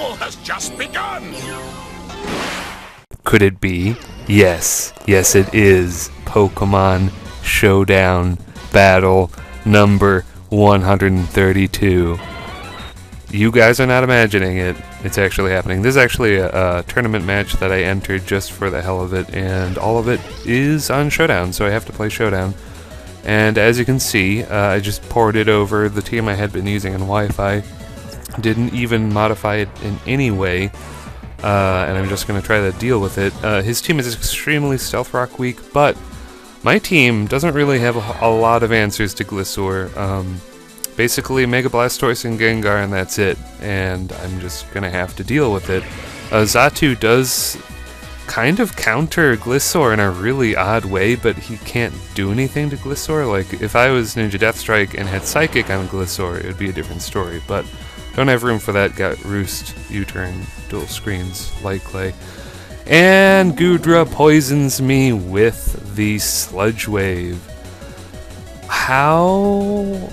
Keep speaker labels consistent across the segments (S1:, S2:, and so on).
S1: battle has just begun!
S2: Could it be? Yes. Yes, it is. Pokemon Showdown Battle number 132. You guys are not imagining it. It's actually happening. This is actually a tournament match that I entered just for the hell of it, and all of it is on Showdown, so I have to play Showdown. And as you can see, I just ported over the team I had been using on Wi-Fi. Didn't even modify it in any way, and I'm just going to try to deal with it. His team is extremely Stealth Rock weak, but my team doesn't really have a lot of answers to Gliscor. Basically, Mega Blastoise and Gengar, and that's it. And I'm just going to have to deal with it. Xatu does kind of counter Gliscor in a really odd way, but he can't do anything to Gliscor. Like, if I was Ninja Death Strike and had Psychic on Gliscor, it would be a different story, but don't have room for that. Got Roost, U-turn, dual screens, Light Clay. And Goodra poisons me with the Sludge Wave. How...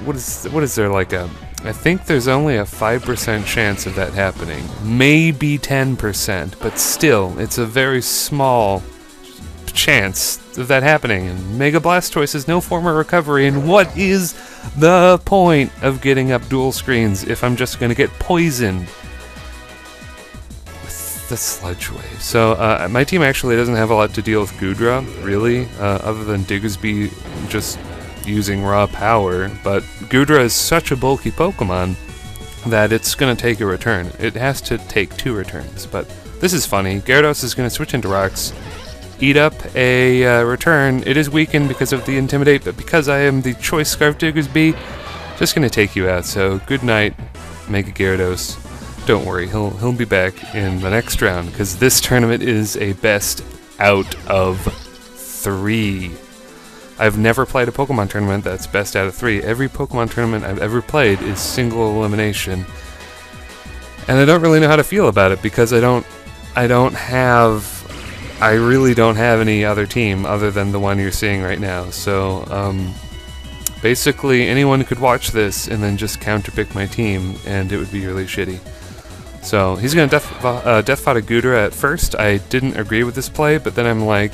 S2: what is there, like a... I think there's only a 5% chance of that happening. Maybe 10%, but still, it's a very small chance of that happening. And Mega Blastoise has no form of recovery, and what is the point of getting up dual screens if I'm just going to get poisoned with the Sludge Wave? So, my team actually doesn't have a lot to deal with Goodra, really, other than Diggersby just using raw power, but Goodra is such a bulky Pokemon that it's going to take a return. It has to take 2 returns, but this is funny. Gyarados is going to switch into Rocks, eat up a return. It is weakened because of the Intimidate, but because I am the Choice Scarf Diggersby, just going to take you out. So good night, Mega Gyarados. Don't worry, he'll be back in the next round, because this tournament is a best out of 3. I've never played a Pokemon tournament that's best out of 3. Every Pokemon tournament I've ever played is single elimination. And I don't really know how to feel about it because I really don't have any other team other than the one you're seeing right now. So, basically anyone could watch this and then just counterpick my team and it would be really shitty. So, he's gonna Death Fought a Goodra at first. I didn't agree with this play, but then I'm like,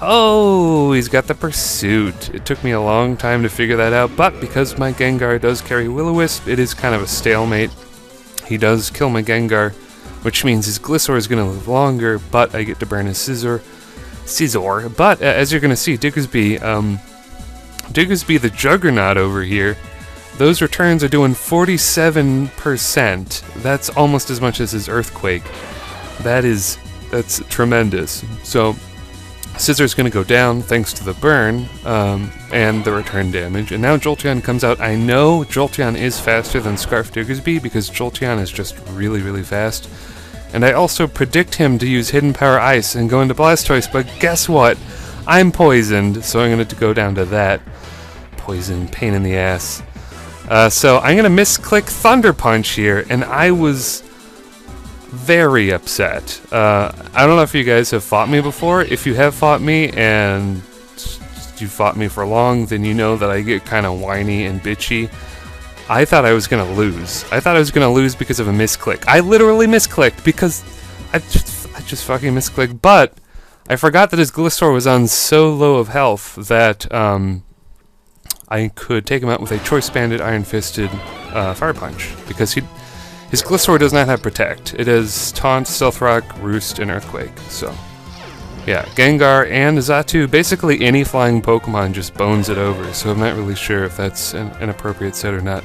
S2: oh, he's got the Pursuit. It took me a long time to figure that out, but because my Gengar does carry Will-O-Wisp, it is kind of a stalemate. He does kill my Gengar, which means his Gliscor is going to live longer, but I get to burn his Scizor. But, as you're going to see, Diggersby the Juggernaut over here, those returns are doing 47%. That's almost as much as his Earthquake. That's tremendous. So, Scissor's going to go down thanks to the burn and the return damage. And now Jolteon comes out. I know Jolteon is faster than Scarf Diggersby because Jolteon is just really, really fast. And I also predict him to use Hidden Power Ice and go into Blastoise, but guess what? I'm poisoned, so I'm going to go down to that. Poison, pain in the ass. So I'm going to misclick Thunder Punch here, and I was very upset. I don't know if you guys have fought me before. If you have fought me and you fought me for long, then you know that I get kind of whiny and bitchy. I thought I was going to lose. I thought I was going to lose because of a misclick. I literally misclicked because I just fucking misclicked, but I forgot that his Gliscor was on so low of health that I could take him out with a Choice Banded Iron Fisted Fire Punch because his Gliscor does not have Protect. It has Taunt, Stealth Rock, Roost, and Earthquake. So, yeah, Gengar and Xatu, basically any flying Pokemon just bones it over. So I'm not really sure if that's an appropriate set or not.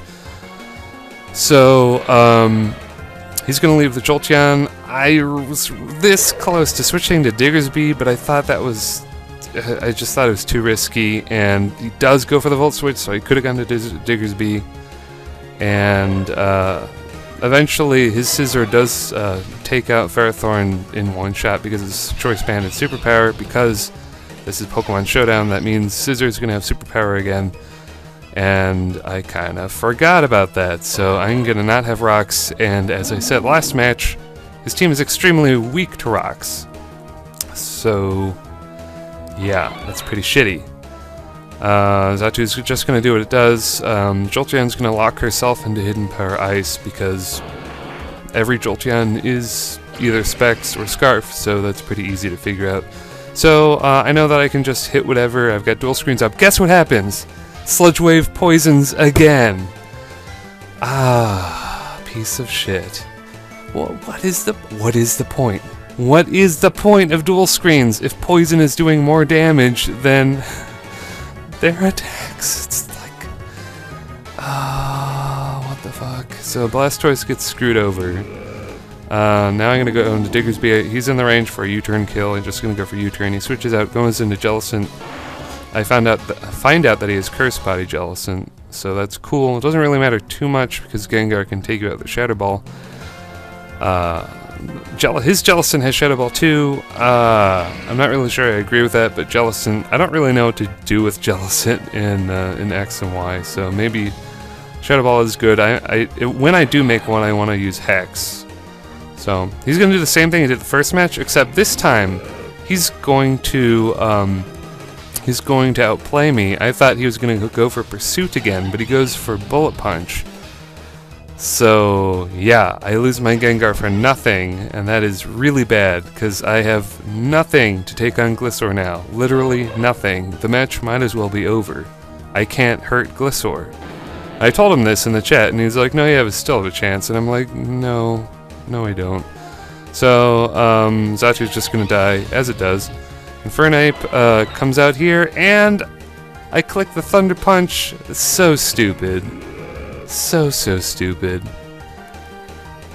S2: So, he's going to leave the Jolteon. I was this close to switching to Diggersby, but I thought that was... I just thought it was too risky, and he does go for the Volt Switch, so he could have gone to Diggersby. And, eventually, his Scizor does take out Ferrothorn in one shot because of his Choice Banded Superpower. Because this is Pokemon Showdown, that means Scizor is going to have Superpower again. And I kind of forgot about that, so I'm going to not have Rocks. And as I said last match, his team is extremely weak to Rocks. So, yeah, that's pretty shitty. Zatu's just going to do what it does. Jolteon's going to lock herself into Hidden Power Ice because every Jolteon is either Specs or Scarf, so that's pretty easy to figure out. So I know that I can just hit whatever. I've got dual screens up. Guess what happens? Sludge Wave poisons again. Ah, piece of shit. What is the point? What is the point of dual screens if poison is doing more damage than their attacks? It's like, what the fuck? So Blastoise gets screwed over. Now I'm gonna go into Diggersby. He's in the range for a U-turn kill. I'm just gonna go for U-turn. He switches out, goes into Jellicent. I find out that he has Curse Body Jellicent, so that's cool. It doesn't really matter too much because Gengar can take you out with the Shadow Ball. His Jellicent has Shadow Ball too. I'm not really sure I agree with that, but Jellicent, I don't really know what to do with Jellicent in X and Y, so maybe Shadow Ball is good. When I do make one, I want to use Hex. So he's going to do the same thing he did the first match, except this time he's going to outplay me. I thought he was going to go for Pursuit again, but he goes for Bullet Punch. So yeah, I lose my Gengar for nothing, and that is really bad, because I have nothing to take on Gliscor now. Literally nothing. The match might as well be over. I can't hurt Gliscor. I told him this in the chat, and he's like, no, you still have a chance, and I'm like, no, I don't. So, Zatu's just gonna die, as it does. Infernape comes out here, and I click the Thunder Punch. It's so stupid. So stupid.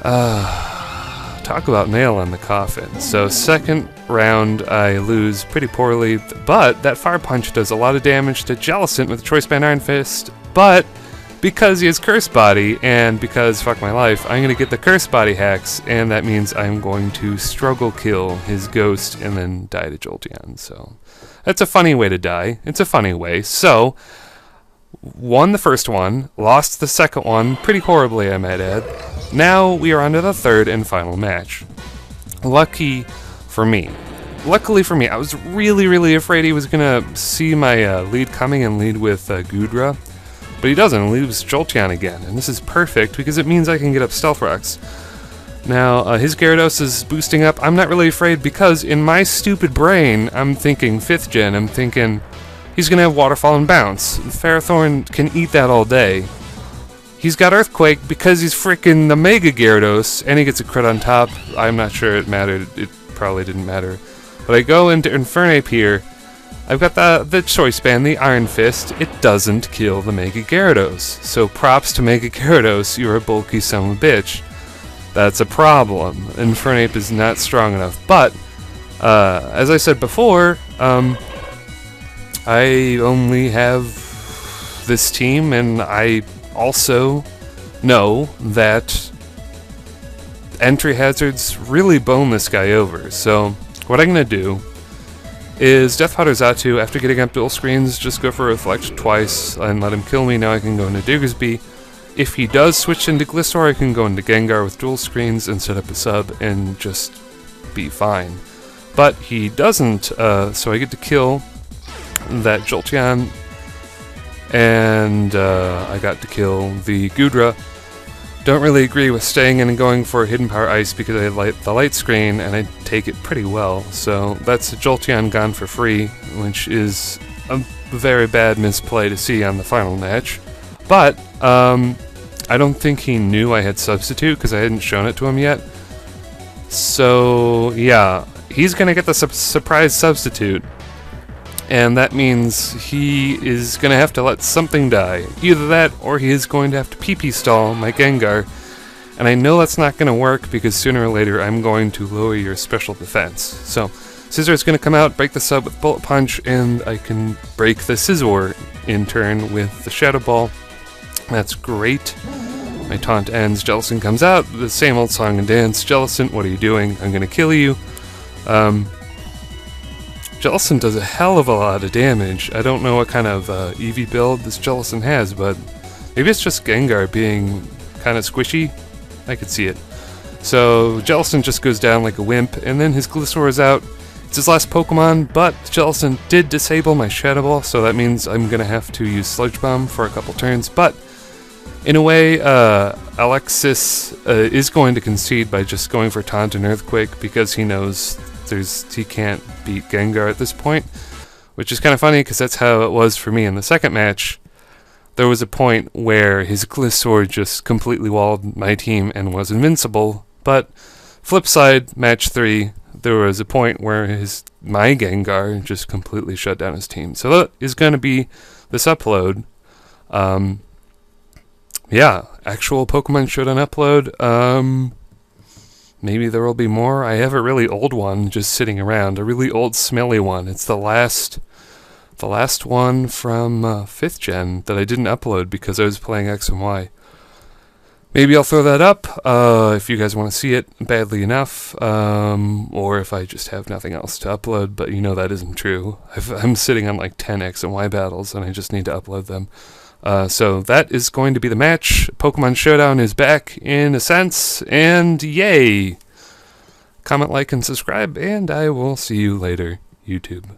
S2: Talk about nail on the coffin. So second round I lose pretty poorly, but that Fire Punch does a lot of damage to Jellicent with Choice Band Iron Fist, but because he has Curse Body, and because fuck my life, I'm gonna get the Curse Body hacks, and that means I'm going to struggle kill his Ghost and then die to Jolteon. So that's a funny way to die. It's a funny way. So won the first one, lost the second one, pretty horribly I might add. Now we are on to the third and final match. Luckily for me, I was really afraid he was gonna see my lead coming and lead with Goodra, but he doesn't, and leaves Jolteon again, and this is perfect because it means I can get up Stealth Rocks. Now, his Gyarados is boosting up. I'm not really afraid because in my stupid brain, I'm thinking 5th gen, I'm thinking he's gonna have Waterfall and Bounce. Ferrothorn can eat that all day. He's got Earthquake because he's freaking the Mega Gyarados, and he gets a crit on top. I'm not sure it mattered. It probably didn't matter. But I go into Infernape here. I've got the Choice Band, the Iron Fist. It doesn't kill the Mega Gyarados. So props to Mega Gyarados, you're a bulky son of a bitch. That's a problem. Infernape is not strong enough. But, as I said before, I only have this team, and I also know that entry hazards really bone this guy over. So what I'm going to do is Death Powder Zatu, after getting up dual screens, just go for Reflect twice and let him kill me. Now I can go into Diggersby. If he does switch into Gliscor, I can go into Gengar with dual screens and set up a sub and just be fine. But he doesn't, so I get to kill that Jolteon, and I got to kill the Goodra. Don't really agree with staying in and going for Hidden Power Ice because I light the light screen and I take it pretty well. So that's a Jolteon gone for free, which is a very bad misplay to see on the final match. But I don't think he knew I had Substitute because I hadn't shown it to him yet. So yeah, he's gonna get the surprise Substitute. And that means he is going to have to let something die. Either that, or he is going to have to PP stall my Gengar. And I know that's not going to work, because sooner or later I'm going to lower your special defense. So, Scizor is going to come out, break the sub with Bullet Punch, and I can break the Scizor in turn with the Shadow Ball. That's great. My taunt ends, Jellicent comes out, the same old song and dance. Jellicent, what are you doing? I'm going to kill you. Jellicent does a hell of a lot of damage. I don't know what kind of EV build this Jellicent has, but maybe it's just Gengar being kind of squishy. I could see it. So Jellicent just goes down like a wimp, and then his Gliscor is out. It's his last Pokemon, but Jellicent did disable my Shadow Ball, so that means I'm gonna have to use Sludge Bomb for a couple turns, but in a way, AlexXxis is going to concede by just going for Taunt and Earthquake because he knows he can't beat Gengar at this point, which is kind of funny because that's how it was for me in the second match. There was a point where his Gliscor just completely walled my team and was invincible, but flip side, match 3, there was a point where my Gengar just completely shut down his team. So that is going to be this upload. Yeah, actual Pokemon Showdown upload. Maybe there will be more. I have a really old one just sitting around, a really old smelly one. It's the last one from 5th gen that I didn't upload because I was playing X and Y. Maybe I'll throw that up if you guys want to see it badly enough, or if I just have nothing else to upload, but you know that isn't true. I'm sitting on like 10 X and Y battles, and I just need to upload them. So that is going to be the match. Pokemon Showdown is back in a sense, and yay! Comment, like, and subscribe, and I will see you later, YouTube.